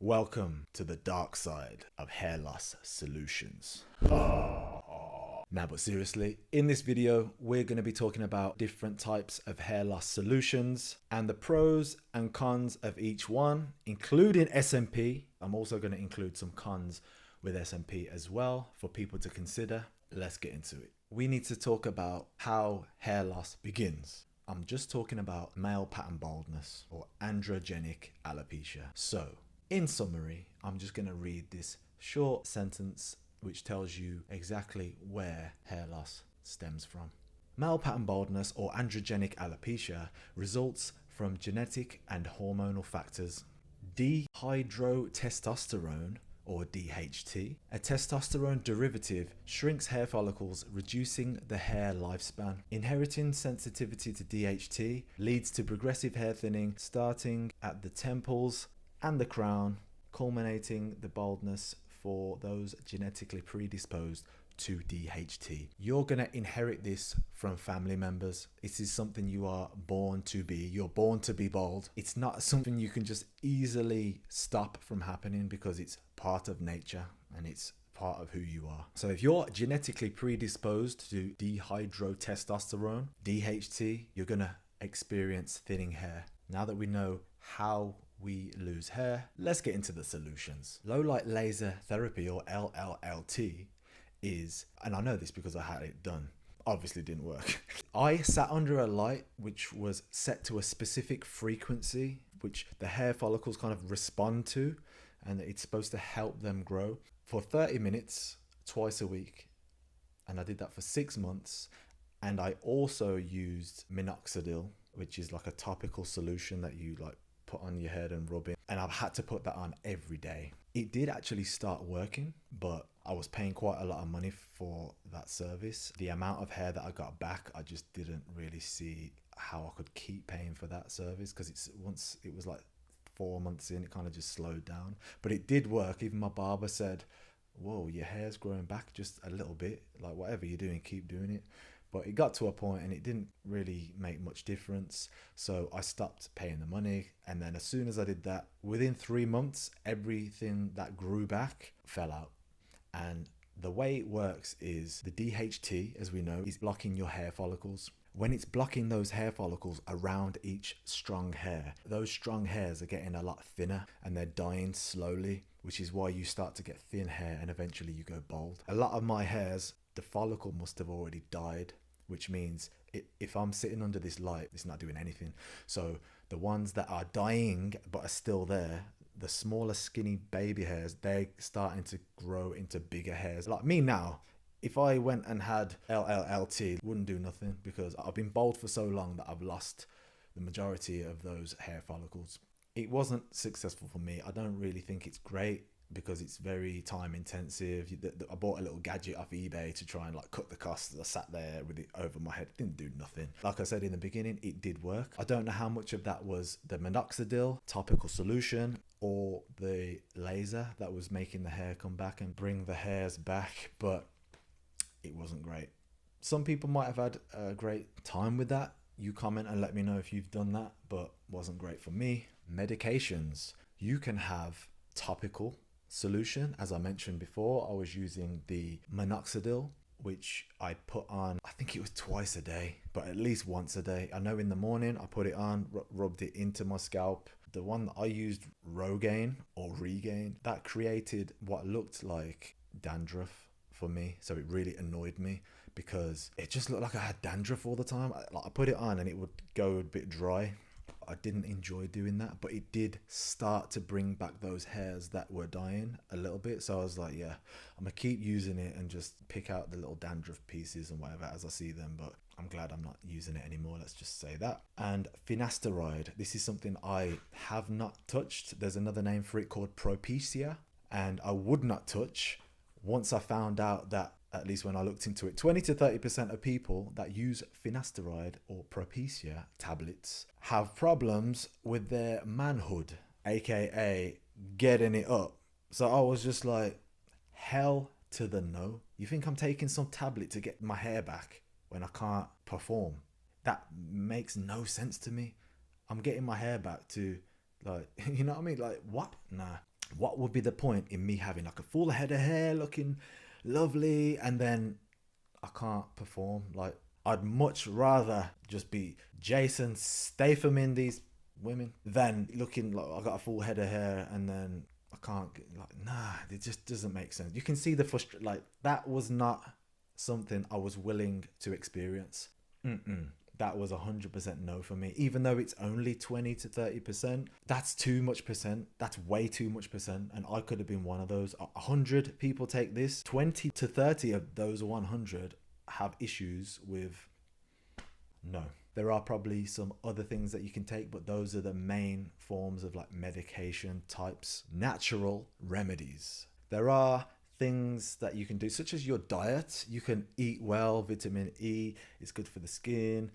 Welcome to the dark side of hair loss solutions. Now, but seriously, in this video, we're going to be talking about different types of hair loss solutions and the pros and cons of each one, including SMP. I'm also going to include some cons with SMP as well for people to consider. Let's get into it. We need to talk about how hair loss begins. I'm just talking about male pattern baldness or androgenic alopecia. So, in summary, I'm just going to read this short sentence which tells you exactly where hair loss stems from. Male pattern baldness or androgenic alopecia results from genetic and hormonal factors. Dihydrotestosterone, or DHT, a testosterone derivative, shrinks hair follicles, reducing the hair lifespan. Inheriting sensitivity to DHT leads to progressive hair thinning starting at the temples and the crown, culminating the baldness for those genetically predisposed to DHT. You're going to inherit this from family members. This is something you are born to be. You're born to be bald. It's not something you can just easily stop from happening because it's part of nature and it's part of who you are. So if you're genetically predisposed to dihydrotestosterone, DHT, you're going to experience thinning hair. Now that we know how we lose hair, let's get into the solutions. Low light laser therapy, or LLLT, is, and I know this because I had it done, obviously didn't work. I sat under a light which was set to a specific frequency which the hair follicles kind of respond to, and it's supposed to help them grow for 30 minutes twice a week. And I did that for 6 months. And I also used minoxidil, which is like a topical solution that you like put on your head and rub it, and I've had to put that on every day. It did actually start working, but I was paying quite a lot of money for that service. The amount of hair that I got back, I just didn't really see how I could keep paying for that service, because it's once it was like 4 months in, it kind of just slowed down. But it did work. Even my barber said, whoa, your hair's growing back just a little bit, like whatever you're doing, keep doing it. But it got to a point and it didn't really make much difference. So I stopped paying the money. And then as soon as I did that, within 3 months, everything that grew back fell out. And the way it works is the DHT, as we know, is blocking your hair follicles. When it's blocking those hair follicles around each strong hair, those strong hairs are getting a lot thinner and they're dying slowly, which is why you start to get thin hair and eventually you go bald. A lot of my hairs, the follicle must have already died, which means if I'm sitting under this light, it's not doing anything. So the ones that are dying but are still there, the smaller skinny baby hairs, they're starting to grow into bigger hairs. Like me now, if I went and had LLLT, it wouldn't do nothing because I've been bald for so long that I've lost the majority of those hair follicles. It wasn't successful for me. I don't really think it's great because it's very time intensive. I bought a little gadget off eBay to try and like cut the costs. I sat there with it over my head. It didn't do nothing. Like I said in the beginning, it did work. I don't know how much of that was the minoxidil topical solution or the laser that was making the hair come back and bring the hairs back, but it wasn't great. Some people might have had a great time with that. You comment and let me know if you've done that, but wasn't great for me. Medications. You can have topical solution. As I mentioned before, I was using the minoxidil, which I put on, I think it was twice a day, but at least once a day. I know in the morning I put it on, rubbed it into my scalp. The one that I used, Rogaine or Regain, that created what looked like dandruff for me. So it really annoyed me because it just looked like I had dandruff all the time. I put it on and it would go a bit dry. I didn't enjoy doing that, but it did start to bring back those hairs that were dying a little bit. So I was like, yeah, I'm gonna keep using it and just pick out the little dandruff pieces and whatever as I see them, but I'm glad I'm not using it anymore, let's just say that. And finasteride, this is something I have not touched. There's another name for it called Propecia, and I would not touch once I found out that, at least when I looked into it, 20 to 30% of people that use finasteride or Propecia tablets have problems with their manhood, aka getting it up. So I was just like, hell to the no. You think I'm taking some tablet to get my hair back when I can't perform? That makes no sense to me. I'm getting my hair back to, like, you know what I mean? Like, what? Nah. What would be the point in me having like a full head of hair looking lovely and then I can't perform? Like, I'd much rather just be Jason Statham in these women than looking like I got a full head of hair and then I can't get, like, nah, it just doesn't make sense. You can see the frustration. Like, that was not something I was willing to experience. That was 100% no for me. Even though it's only 20 to 30%, that's too much percent. That's way too much percent. And I could have been one of those. 100 people take this. 20 to 30 of those 100 have issues with no. There are probably some other things that you can take, but those are the main forms of like medication types, natural remedies. There are things that you can do, such as your diet. You can eat well. Vitamin E is good for the skin.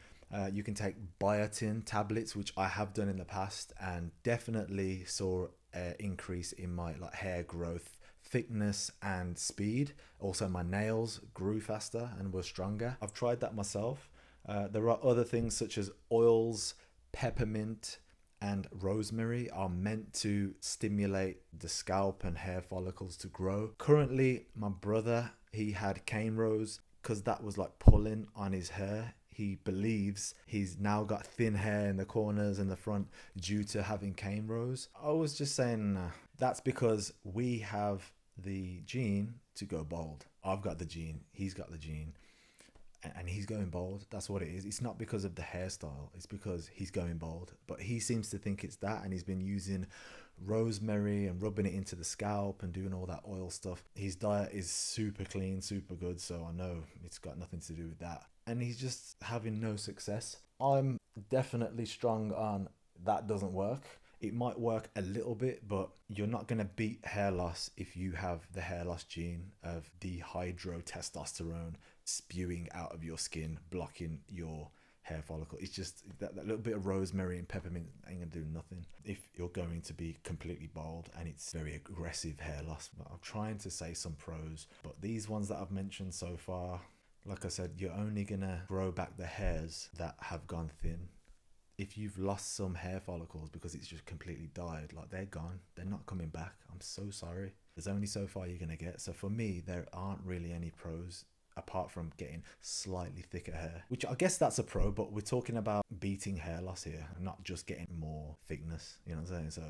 You can take biotin tablets, which I have done in the past, and definitely saw an increase in my like hair growth, thickness and speed. Also my nails grew faster and were stronger. I've tried that myself. There are other things such as oils, peppermint and rosemary are meant to stimulate the scalp and hair follicles to grow. Currently, my brother, he had cane rows because that was like pulling on his hair. He believes he's now got thin hair in the corners and the front due to having cane rows. I was just saying, nah, that's because we have the gene to go bald. I've got the gene, he's got the gene. And he's going bald. That's what it is. It's not because of the hairstyle. It's because he's going bald. But he seems to think it's that. And he's been using rosemary and rubbing it into the scalp and doing all that oil stuff. His diet is super clean, super good. So I know it's got nothing to do with that. And he's just having no success. I'm definitely strong on that doesn't work. It might work a little bit, but you're not going to beat hair loss if you have the hair loss gene of dihydrotestosterone spewing out of your skin, blocking your hair follicle. It's just that little bit of rosemary and peppermint ain't gonna do nothing if you're going to be completely bald and it's very aggressive hair loss. But I'm trying to say some pros, but these ones that I've mentioned so far, like I said, you're only gonna grow back the hairs that have gone thin. If you've lost some hair follicles because it's just completely died, like they're gone, they're not coming back. I'm so sorry. There's only so far you're gonna get. So for me, there aren't really any pros apart from getting slightly thicker hair, which I guess that's a pro, but we're talking about beating hair loss here, not just getting more thickness, you know what I'm saying?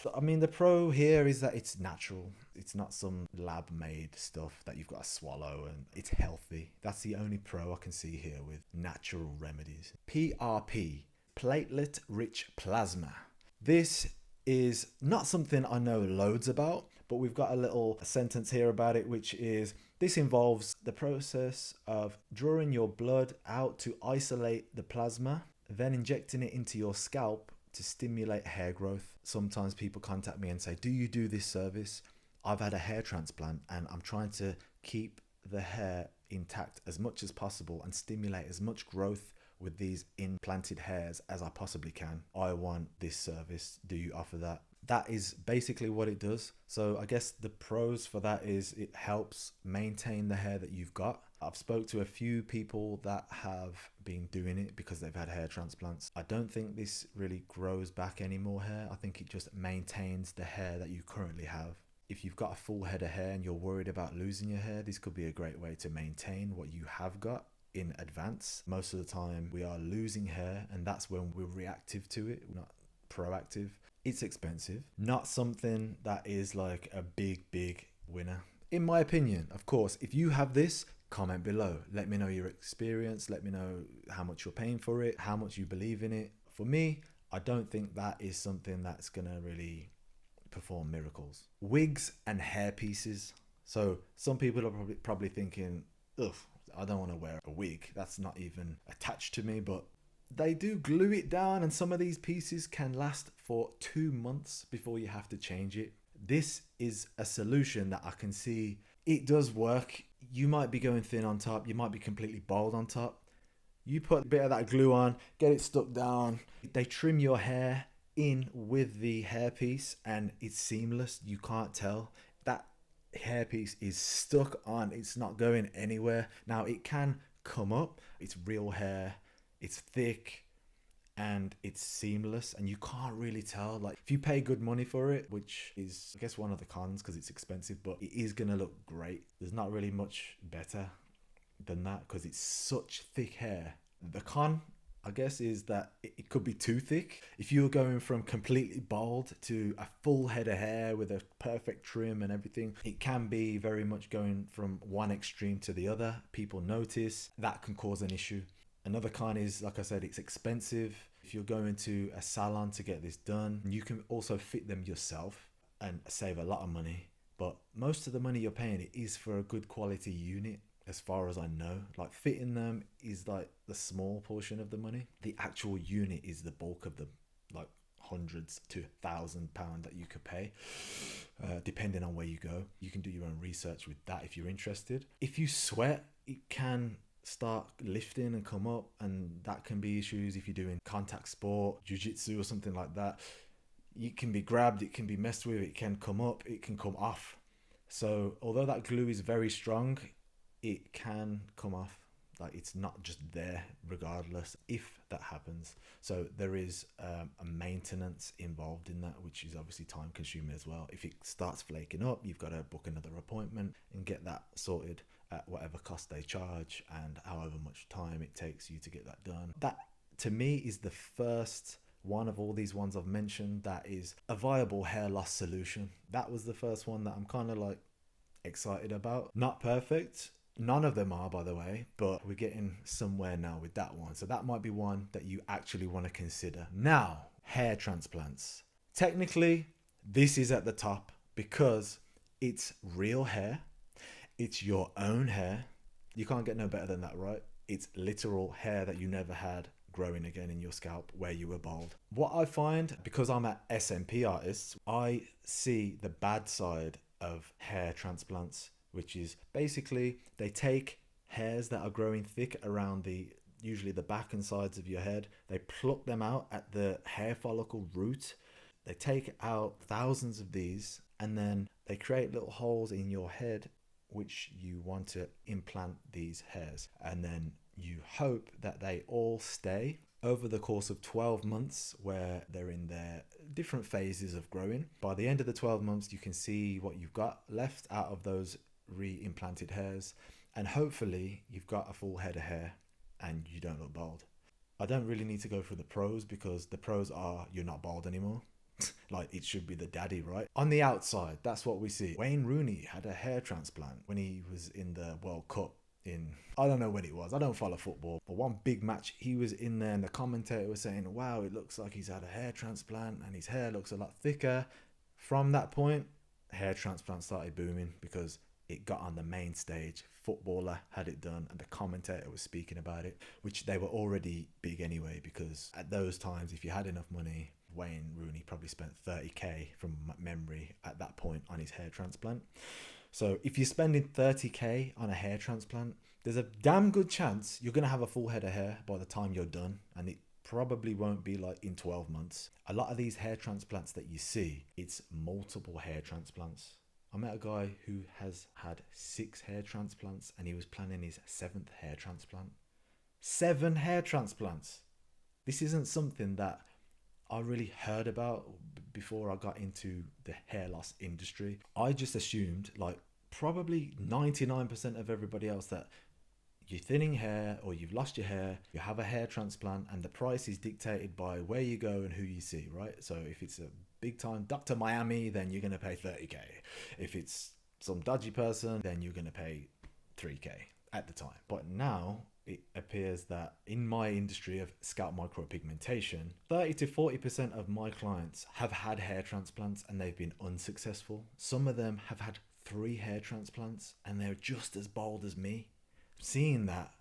So I mean, the pro here is that it's natural. It's not some lab made stuff that you've got to swallow, and it's healthy. That's the only pro I can see here with natural remedies. PRP, platelet-rich plasma. This is not something I know loads about, but we've got a little sentence here about it, which is, this involves the process of drawing your blood out to isolate the plasma, then injecting it into your scalp to stimulate hair growth. Sometimes people contact me and say, do you do this service? I've had a hair transplant and I'm trying to keep the hair intact as much as possible and stimulate as much growth with these implanted hairs as I possibly can. I want this service. Do you offer that? That is basically what it does. So I guess the pros for that is it helps maintain the hair that you've got. I've spoke to a few people that have been doing it because they've had hair transplants. I don't think this really grows back any more hair. I think it just maintains the hair that you currently have. If you've got a full head of hair and you're worried about losing your hair, this could be a great way to maintain what you have got in advance. Most of the time we are losing hair and that's when we're reactive to it, we're not proactive. It's expensive, not something that is like a big winner in my opinion. Of course, if you have this, comment below, let me know your experience, let me know how much you're paying for it, how much you believe in it. For me, I don't think that is something that's gonna really perform miracles. Wigs and hair pieces. So some people are probably thinking, ugh, I don't want to wear a wig, that's not even attached to me, but they do glue it down and some of these pieces can last for 2 months before you have to change it. This is a solution that I can see it does work. You might be going thin on top, you might be completely bald on top. You put a bit of that glue on, get it stuck down. They trim your hair in with the hairpiece and it's seamless. You can't tell. That hairpiece is stuck on, it's not going anywhere. Now it can come up, it's real hair, it's thick, and it's seamless and you can't really tell. Like if you pay good money for it, which is I guess one of the cons because it's expensive, but it is gonna look great. There's not really much better than that because it's such thick hair. The con, I guess, is that it could be too thick. If you're going from completely bald to a full head of hair with a perfect trim and everything, it can be very much going from one extreme to the other. People notice. That can cause an issue. Another con is, like I said, it's expensive. If you're going to a salon to get this done, you can also fit them yourself and save a lot of money. But most of the money you're paying is for a good quality unit, as far as I know. Like fitting them is like the small portion of the money. The actual unit is the bulk of the like hundreds to £1,000 that you could pay, depending on where you go. You can do your own research with that if you're interested. If you sweat, it can start lifting and come up, and that can be issues if you're doing contact sport, jiu-jitsu or something like that. It can be grabbed, it can be messed with, it can come up, it can come off. So although that glue is very strong, it can come off. Like it's not just there regardless if that happens. So there is a maintenance involved in that, which is obviously time consuming as well. If it starts flaking up, you've got to book another appointment and get that sorted at whatever cost they charge and however much time it takes you to get that done. That to me is the first one of all these ones I've mentioned that is a viable hair loss solution. That was the first one that I'm kind of like excited about. Not perfect. None of them are, by the way, but we're getting somewhere now with that one. So that might be one that you actually want to consider. Now, hair transplants. Technically, this is at the top because it's real hair. It's your own hair. You can't get no better than that, right? It's literal hair that you never had growing again in your scalp where you were bald. What I find, because I'm an SMP artist, I see the bad side of hair transplants, which is basically they take hairs that are growing thick around usually the back and sides of your head. They pluck them out at the hair follicle root. They take out thousands of these and then they create little holes in your head which you want to implant these hairs. And then you hope that they all stay over the course of 12 months where they're in their different phases of growing. By the end of the 12 months, you can see what you've got left out of those re-implanted hairs, and hopefully you've got a full head of hair and you don't look bald. I don't really need to go through the pros because the pros are you're not bald anymore. Like it should be the daddy, right? On the outside, that's what we see. Wayne Rooney had a hair transplant when he was in the World Cup in, I don't know when it was, I don't follow football, but one big match he was in there and the commentator was saying, wow, it looks like he's had a hair transplant and his hair looks a lot thicker. From that point, hair transplant started booming because it got on the main stage. Footballer had it done and the commentator was speaking about it, which they were already big anyway, because at those times, if you had enough money, Wayne Rooney probably spent 30k from memory at that point on his hair transplant. So if you're spending 30k on a hair transplant, there's a damn good chance you're going to have a full head of hair by the time you're done, and it probably won't be like in 12 months. A lot of these hair transplants that you see, it's multiple hair transplants. I met a guy who has had 6 hair transplants and he was planning his 7th hair transplant. 7 hair transplants. This isn't something that I really heard about before I got into the hair loss industry. I just assumed, like probably 99% of everybody else, that you're thinning hair or you've lost your hair, you have a hair transplant, and the price is dictated by where you go and who you see, right? So if it's a big time Dr. Miami, then you're going to pay 30k. If it's some dodgy person, then you're going to pay 3k at the time. But now it appears that in my industry of scalp micropigmentation, 30 to 40% of my clients have had hair transplants and they've been unsuccessful. Some of them have had 3 hair transplants and they're just as bald as me. Seeing that,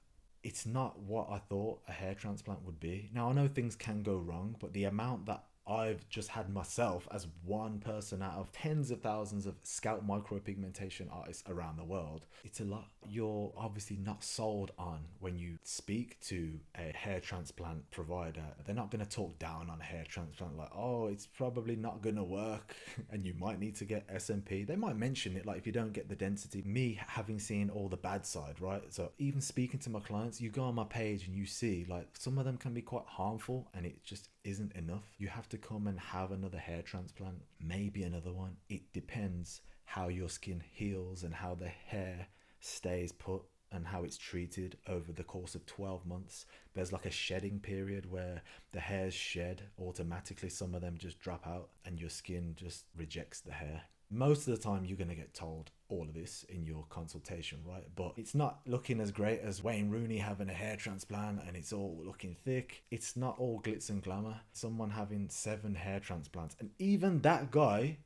it's not what I thought a hair transplant would be. Now I know things can go wrong, but the amount that I've just had myself as one person out of tens of thousands of scalp micropigmentation artists around the world. It's a lot. You're obviously not sold on when you speak to a hair transplant provider. They're not going to talk down on a hair transplant like, oh, it's probably not going to work and you might need to get SMP. They might mention it like if you don't get the density. Me having seen all the bad side, right? So even speaking to my clients, you go on my page and you see like some of them can be quite harmful and it just isn't enough. You have to come and have another hair transplant, maybe another one. It depends how your skin heals and how the hair stays put and how it's treated over the course of 12 months. There's like a shedding period where the hairs shed automatically. Some of them just drop out and your skin just rejects the hair. Most of the time you're going to get told all of this in your consultation, right? But it's not looking as great as Wayne Rooney having a hair transplant and it's all looking thick. It's not all glitz and glamour. Someone having 7 hair transplants, and even that guy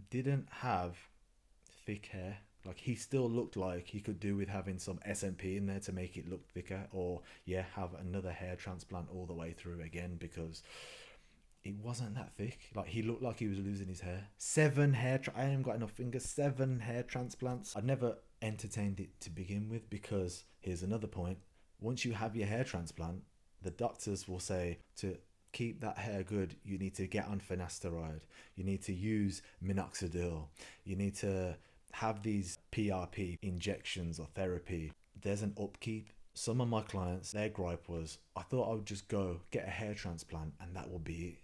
didn't have thick hair. Like he still looked like he could do with having some SMP in there to make it look thicker, or have another hair transplant all the way through again, because it wasn't that thick. Like he looked like he was losing his hair. 7 hair I haven't got enough fingers. 7 hair transplants. I'd never entertained it to begin with, because here's another point. Once you have your hair transplant, the doctors will say to keep that hair good, you need to get on finasteride, you need to use minoxidil, you need to have these PRP injections or therapy. There's an upkeep. Some of my clients, their gripe was, I thought I would just go get a hair transplant and that will be it.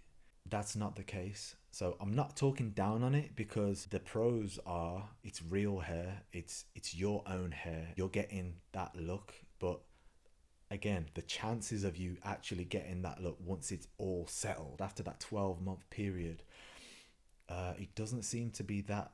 That's not the case. So I'm not talking down on it, because the pros are it's real hair, it's your own hair, you're getting that look. But again, the chances of you actually getting that look once it's all settled after that 12-month period, it doesn't seem to be that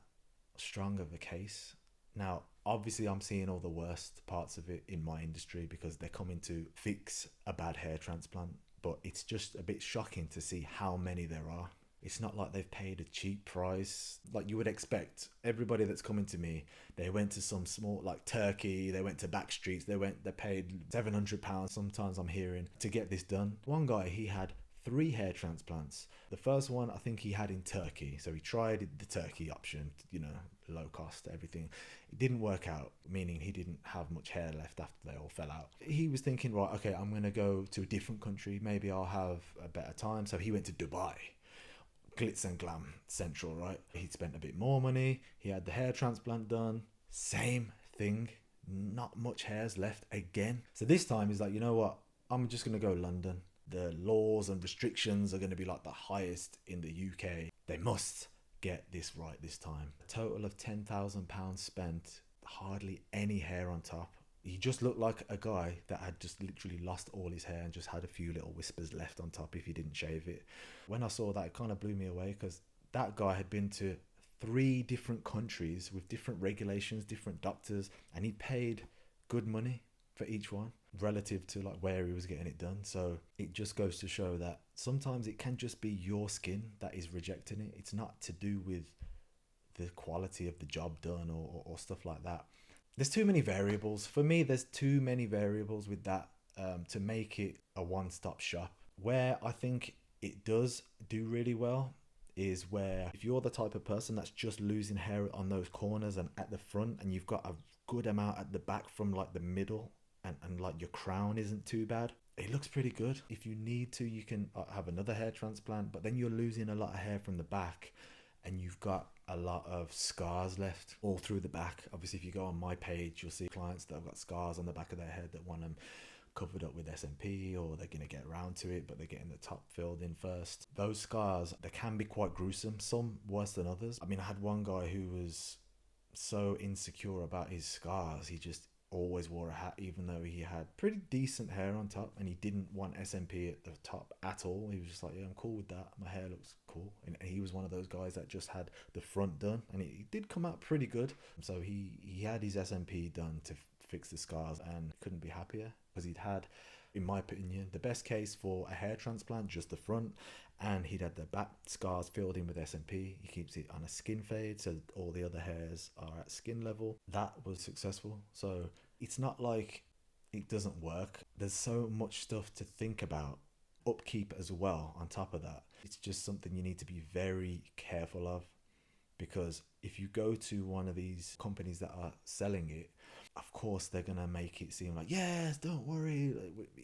strong of a case. Now obviously I'm seeing all the worst parts of it in my industry because they're coming to fix a bad hair transplant, but it's just a bit shocking to see how many there are. It's not like they've paid a cheap price like you would expect. Everybody that's coming to me, they went to some small, like Turkey, they went to Backstreets, they paid £700, sometimes I'm hearing, to get this done. One guy, he had 3 hair transplants. The first one I think he had in Turkey, so he tried the Turkey option, low cost, everything. It didn't work out, meaning he didn't have much hair left after they all fell out. He was thinking, right, okay, I'm gonna go to a different country, maybe I'll have a better time. So he went to Dubai, glitz and glam central, right? He spent a bit more money, he had the hair transplant done, same thing, not much hairs left again. So this time he's like, you know what, I'm just gonna go London. The laws and restrictions are going to be like the highest in the UK. They must get this right this time. A total of £10,000 spent, hardly any hair on top. He just looked like a guy that had just literally lost all his hair and just had a few little whispers left on top if he didn't shave it. When I saw that, it kind of blew me away, because that guy had been to 3 different countries with different regulations, different doctors, and he paid good money for each one relative to like where he was getting it done. So it just goes to show that sometimes it can just be your skin that is rejecting it. It's not to do with the quality of the job done or stuff like that. There's too many variables. For me, there's too many variables with that to make it a one-stop shop. Where I think it does do really well is where if you're the type of person that's just losing hair on those corners and at the front, and you've got a good amount at the back from like the middle, and like your crown isn't too bad, it looks pretty good. If you need to, you can have another hair transplant, but then you're losing a lot of hair from the back and you've got a lot of scars left all through the back. Obviously, if you go on my page, you'll see clients that have got scars on the back of their head that want them covered up with SMP, or they're going to get around to it, but they're getting the top filled in first. Those scars, they can be quite gruesome, some worse than others. I mean, I had one guy who was so insecure about his scars, he just always wore a hat even though he had pretty decent hair on top, and he didn't want SMP at the top at all. He was just like, yeah, I'm cool with that, my hair looks cool. And he was one of those guys that just had the front done, and it did come out pretty good. So he had his SMP done to fix the scars, and couldn't be happier, because he'd had, in my opinion, the best case for a hair transplant, just the front, and he'd had the back scars filled in with SMP. He keeps it on a skin fade, so all the other hairs are at skin level. That was successful. So it's not like it doesn't work. There's so much stuff to think about. Upkeep as well on top of that. It's just something you need to be very careful of, because if you go to one of these companies that are selling it, of course they're going to make it seem like, yes, don't worry,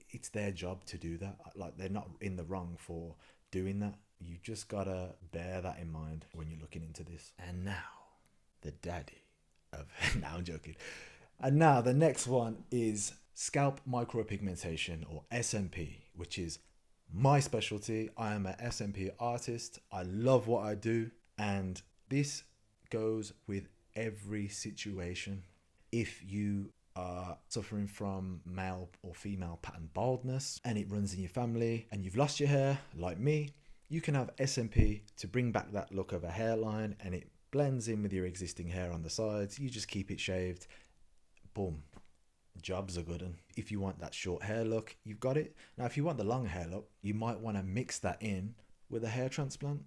it's their job to do that. Like, they're not in the wrong for doing that. You just gotta bear that in mind when you're looking into this. And now, the daddy of now I'm joking. And now the next one is scalp micropigmentation, or SMP, which is my specialty. I am an SMP artist. I love what I do, and this goes with every situation. If you are suffering from male or female pattern baldness and it runs in your family, and you've lost your hair like me, you can have SMP to bring back that look of a hairline, and it blends in with your existing hair on the sides. You just keep it shaved. Boom. Job's a good one. If you want that short hair look, you've got it. Now, if you want the long hair look, you might want to mix that in with a hair transplant.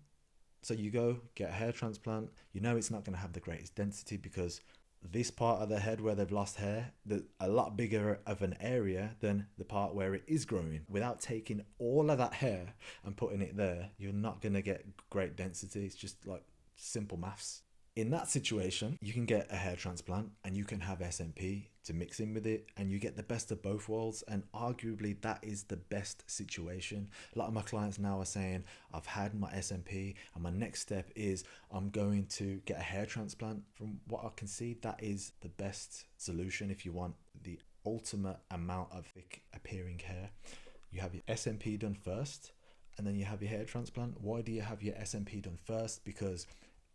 So you go get a hair transplant. You know it's not going to have the greatest density, because this part of the head where they've lost hair, a lot bigger of an area than the part where it is growing. Without taking all of that hair and putting it there, you're not going to get great density. It's just like simple maths. In that situation, you can get a hair transplant and you can have SMP to mix in with it, and you get the best of both worlds. And arguably that is the best situation. A lot of my clients now are saying, I've had my SMP and my next step is I'm going to get a hair transplant. From what I can see, that is the best solution if you want the ultimate amount of thick appearing hair. You have your SMP done first and then you have your hair transplant. Why do you have your SMP done first? Because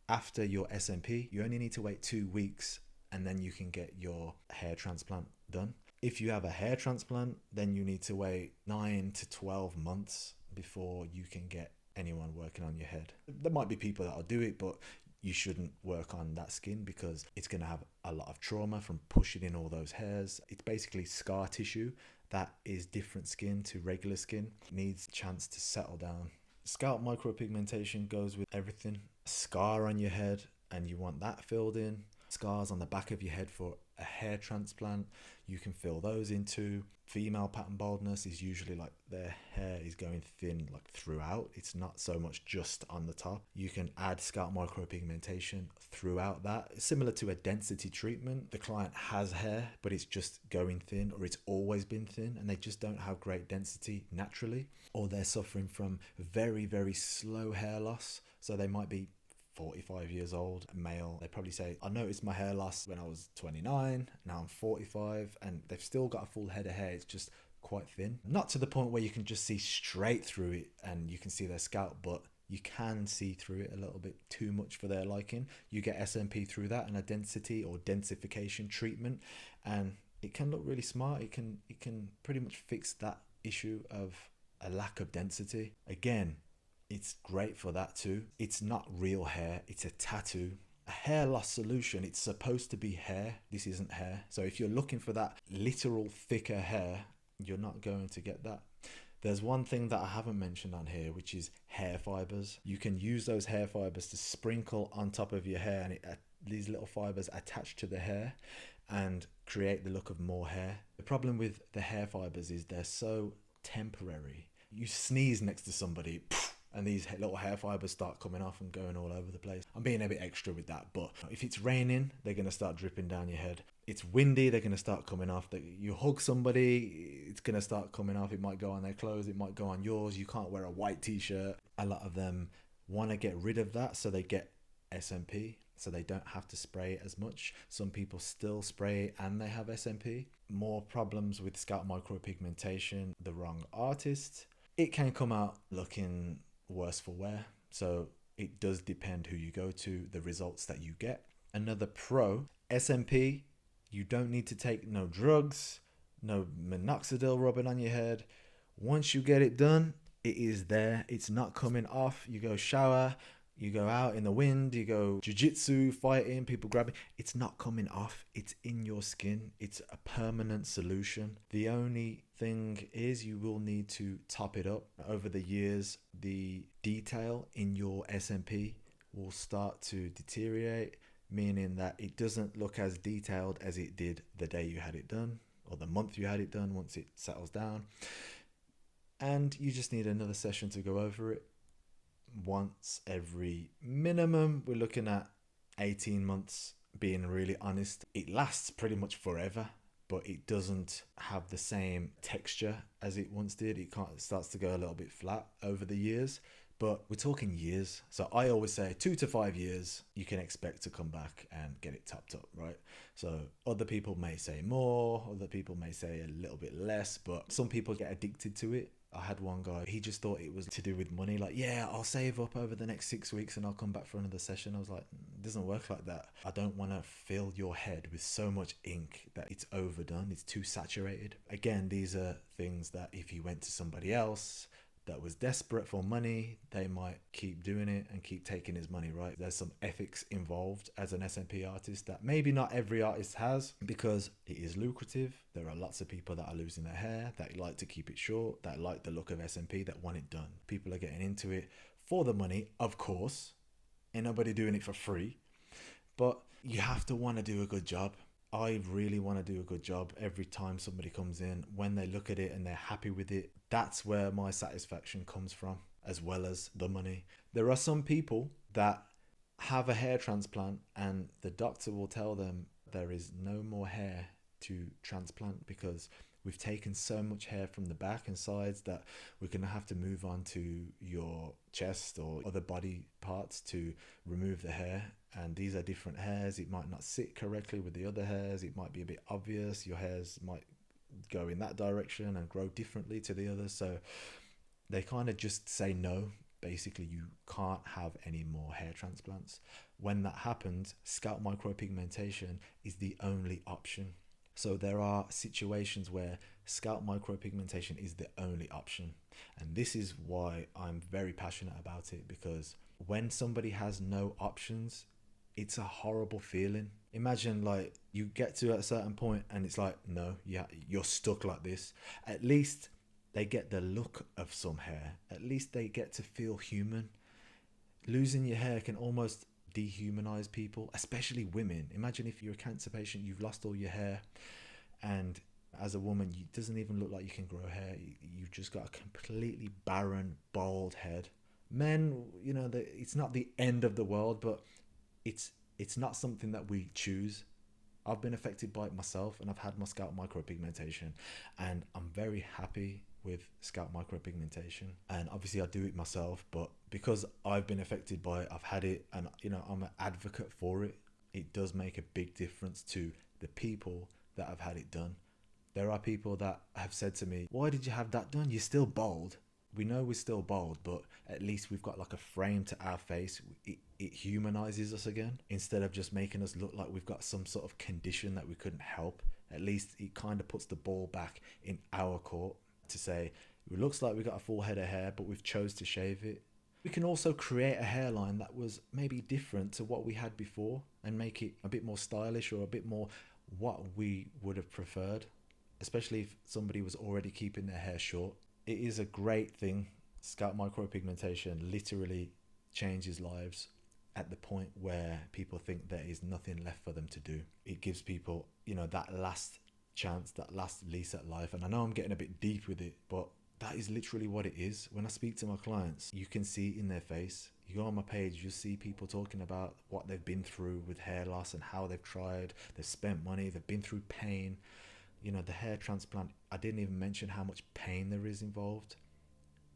after your SMP, you only need to wait 2 weeks and then you can get your hair transplant done. If you have a hair transplant, then you need to wait 9 to 12 months before you can get anyone working on your head. There might be people that'll do it, but you shouldn't work on that skin because it's going to have a lot of trauma from pushing in all those hairs. It's basically scar tissue that is different skin to regular skin. It needs a chance to settle down. Scalp micropigmentation goes with everything. A scar on your head and you want that filled in. Scars on the back of your head for a hair transplant, you can fill those in too. Female pattern baldness is usually like their hair is going thin like throughout. It's not so much just on the top. You can add scalp micropigmentation throughout that. It's similar to a density treatment. The client has hair, but it's just going thin, or it's always been thin and they just don't have great density naturally, or they're suffering from very, very slow hair loss. So they might be 45 years old, male. They probably say, I noticed my hair loss when I was 29, now I'm 45, and they've still got a full head of hair. It's just quite thin. Not to the point where you can just see straight through it and you can see their scalp, but you can see through it a little bit too much for their liking. You get SMP through that and a density or densification treatment, and it can look really smart. It can pretty much fix that issue of a lack of density. Again, it's great for that too. It's not real hair, it's a tattoo. A hair loss solution, it's supposed to be hair. This isn't hair. So if you're looking for that literal thicker hair, you're not going to get that. There's one thing that I haven't mentioned on here, which is hair fibers. You can use those hair fibers to sprinkle on top of your hair, and these little fibers attach to the hair and create the look of more hair. The problem with the hair fibers is they're so temporary. You sneeze next to somebody, and these little hair fibers start coming off and going all over the place. I'm being a bit extra with that, but if it's raining, they're going to start dripping down your head. It's windy, they're going to start coming off. You hug somebody, it's going to start coming off. It might go on their clothes, it might go on yours. You can't wear a white t-shirt. A lot of them want to get rid of that, so they get SMP, so they don't have to spray it as much. Some people still spray and they have SMP. More problems with scalp micropigmentation, the wrong artist. It can come out looking worse for wear. So it does depend who you go to, the results that you get. Another pro, SMP, you don't need to take no drugs, no minoxidil rubbing on your head. Once you get it done, it is there. It's not coming off. You go shower, you go out in the wind, you go jiu-jitsu, fighting, people grabbing. It's not coming off. It's in your skin. It's a permanent solution. The only thing is you will need to top it up. Over the years, the detail in your SMP will start to deteriorate, meaning that it doesn't look as detailed as it did the day you had it done or the month you had it done once it settles down. And you just need another session to go over it. once every minimum. We're looking at 18 months, being really honest. It lasts pretty much forever, but it doesn't have the same texture as it once did. It starts to go a little bit flat over the years, but we're talking years. So I always say 2 to 5 years, you can expect to come back and get it topped up, right? So other people may say more, other people may say a little bit less, but some people get addicted to it. I had one guy, he just thought it was to do with money. Like, yeah, I'll save up over the next 6 weeks and I'll come back for another session. I was like, it doesn't work like that. I don't want to fill your head with so much ink that it's overdone, it's too saturated. Again, these are things that if you went to somebody else that was desperate for money, they might keep doing it and keep taking his money, right? There's some ethics involved as an SMP artist that maybe not every artist has, because it is lucrative. There are lots of people that are losing their hair, that like to keep it short, that like the look of SMP, that want it done. People are getting into it for the money, of course. Ain't nobody doing it for free, but you have to want to do a good job. I really want to do a good job every time somebody comes in. When they look at it and they're happy with it, that's where my satisfaction comes from, as well as the money. There are some people that have a hair transplant and the doctor will tell them there is no more hair to transplant because we've taken so much hair from the back and sides that we're going to have to move on to your chest or other body parts to remove the hair. And these are different hairs. It might not sit correctly with the other hairs. It might be a bit obvious. Your hairs might go in that direction and grow differently to the others. So they kind of just say no. Basically, you can't have any more hair transplants. When that happens, scalp micropigmentation is the only option. So there are situations where scalp micropigmentation is the only option. And this is why I'm very passionate about it, because when somebody has no options, it's a horrible feeling. Imagine like you get to a certain point and it's like, no, yeah, you're stuck like this. At least they get the look of some hair. At least they get to feel human. Losing your hair can almost dehumanize people, especially women. Imagine if you're a cancer patient, you've lost all your hair, and as a woman, it doesn't even look like you can grow hair. You've just got a completely barren, bald head. Men, you know, it's not the end of the world, but it's not something that we choose. I've been affected by it myself, and I've had my scalp micropigmentation, and I'm very happy with scalp micropigmentation. And obviously I do it myself, but because I've been affected by it, I've had it, and you know, I'm an advocate for it. It does make a big difference to the people that have had it done. There are people that have said to me, why did you have that done? You're still bald. We know we're still bald, but at least we've got like a frame to our face. It humanizes us again, instead of just making us look like we've got some sort of condition that we couldn't help. At least it kind of puts the ball back in our court to say, it looks like we've got a full head of hair, but we've chose to shave it. We can also create a hairline that was maybe different to what we had before and make it a bit more stylish or a bit more what we would have preferred, especially if somebody was already keeping their hair short. It is a great thing. Scalp micropigmentation literally changes lives at the point where people think there is nothing left for them to do. It gives people, you know, that last chance, that last lease at life. And I know I'm getting a bit deep with it, but that is literally what it is. When I speak to my clients, you can see in their face. You go on my page, you see people talking about what they've been through with hair loss and how they've tried, they've spent money, they've been through pain. You know, the hair transplant, I didn't even mention how much pain there is involved.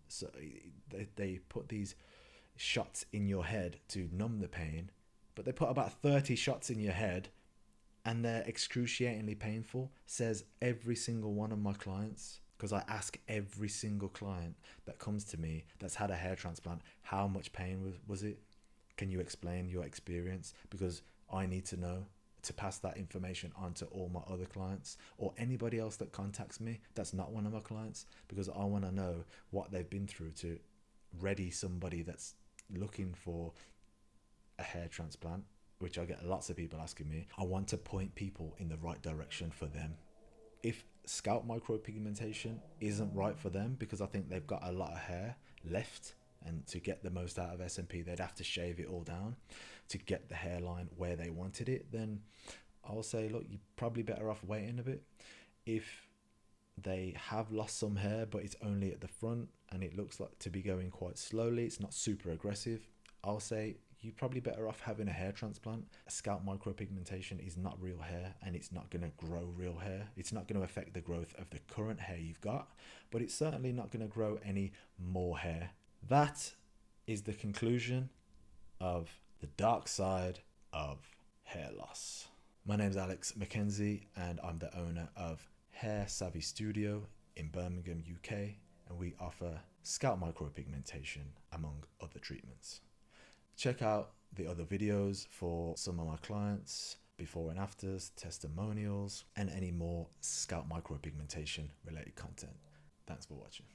So they put these shots in your head to numb the pain, but they put about 30 shots in your head and they're excruciatingly painful. Says every single one of my clients, because I ask every single client that comes to me that's had a hair transplant, how much pain was it? Can you explain your experience? Because I need to know to pass that information on to all my other clients or anybody else that contacts me that's not one of my clients, because I want to know what they've been through to ready somebody that's looking for a hair transplant, which I get lots of people asking me. I want to point people in the right direction for them. If scalp micropigmentation isn't right for them, because I think they've got a lot of hair left, and to get the most out of SMP they'd have to shave it all down to get the hairline where they wanted it, then I'll say, look, you're probably better off waiting a bit. If they have lost some hair, but it's only at the front and it looks like to be going quite slowly. It's not super aggressive. I'll say you're probably better off having a hair transplant. Scalp micropigmentation is not real hair, and it's not going to grow real hair. It's not going to affect the growth of the current hair you've got, but it's certainly not going to grow any more hair. That is the conclusion of the dark side of hair loss. My name's Alex Mackenzie, and I'm the owner of Hair Savvy Studio in Birmingham, UK, and we offer scalp micropigmentation among other treatments. Check out the other videos for some of my clients, before and afters, testimonials, and any more scalp micropigmentation related content. Thanks for watching.